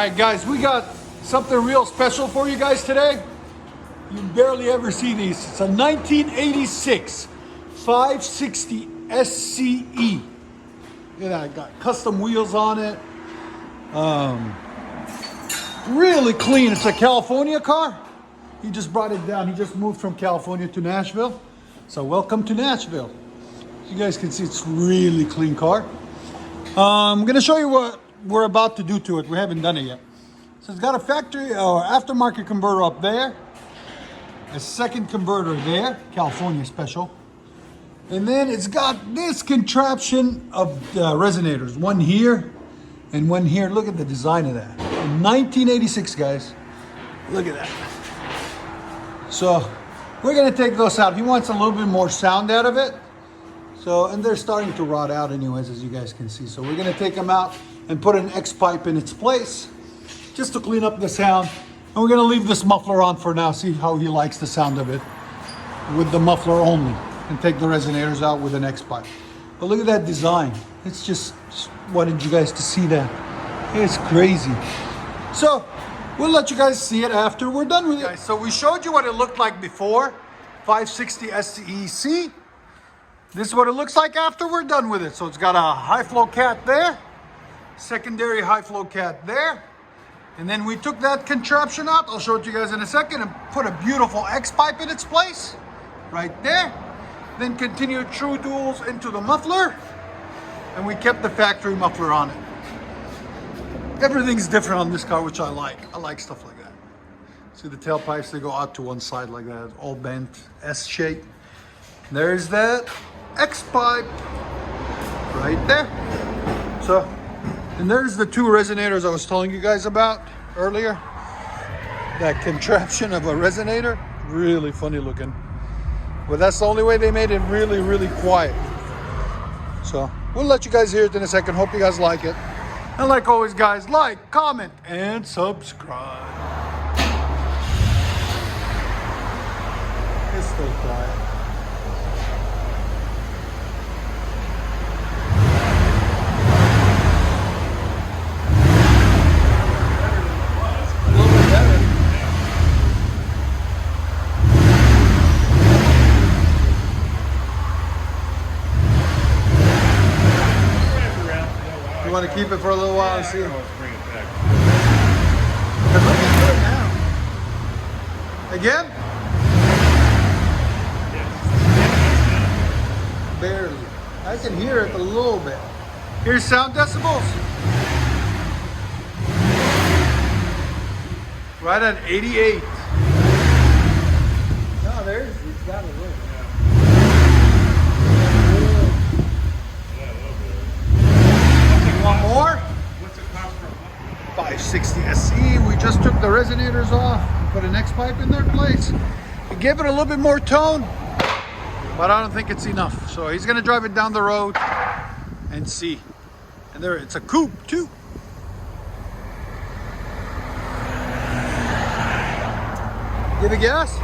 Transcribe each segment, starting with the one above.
All right, guys, we got something real special for you guys today. You barely ever see these. It's a 1986 560 SCE. Look at that, got custom wheels on it. Really clean. It's a California car. He just brought it down. He just moved from California to Nashville. So welcome to Nashville. As you guys can see, it's really clean car. I'm gonna show you what we're about to do to it. We haven't done it yet. So it's got a factory or aftermarket converter up there, a second converter there, California special, and then it's got this contraption of resonators, one here and one here. Look at the design of that. In 1986, guys. Look at that. So we're gonna take those out. He wants a little bit more sound out of it. So, and they're starting to rot out anyways, as you guys can see. So we're gonna take them out and put an X pipe in its place just to clean up the sound. And we're gonna leave this muffler on for now, see how he likes the sound of it with the muffler only, and take the resonators out with an X pipe. But look at that design. It's just wanted you guys to see that. It's crazy. So we'll let you guys see it after we're done with it. So we showed you what it looked like before, 560 SCEC. This is what it looks like after we're done with it. So it's got a high flow cat there, secondary high flow cat there. And then we took that contraption out, I'll show it to you guys in a second, and put a beautiful X pipe in its place, right there. Then continued true tools into the muffler, and we kept the factory muffler on it. Everything's different on this car, which I like. I like stuff like that. See the tailpipes, they go out to one side like that, all bent, S shape. There's that X pipe right there. So, and there's the two resonators I was telling you guys about earlier. That contraption of a resonator, really funny looking. But that's the only way they made it really, really quiet. So we'll let you guys hear it in a second. Hope you guys like it. And like always, guys, like, comment, and subscribe. It's still quiet. You want to keep it for a little while and see? Let's bring it back. But look at it now. Again? Yes. Barely. I can hear it a little bit. Here's sound decibels. Right at 88. No, it's got a little. Want more? What's it cost for a month? 560 SE. We just took the resonators off, put an X pipe in their place. We gave it a little bit more tone, but I don't think it's enough. So he's gonna drive it down the road and see. And there, it's a coupe too. Give a gas.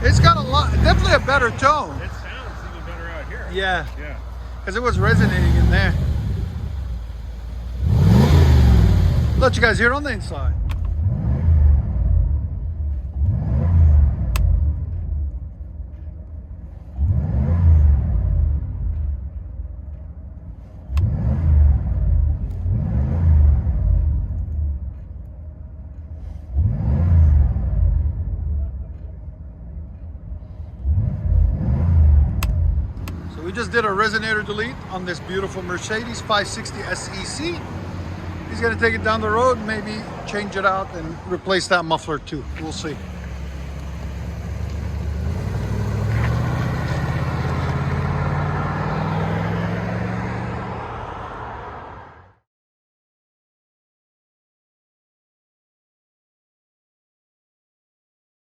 It's got a lot, definitely a better tone. It sounds even better out here. Yeah. Yeah. Because it was resonating in there. Let you guys hear it on the inside. We just did a resonator delete on this beautiful Mercedes 560 SEC. He's gonna take it down the road, maybe change it out and replace that muffler too. We'll see.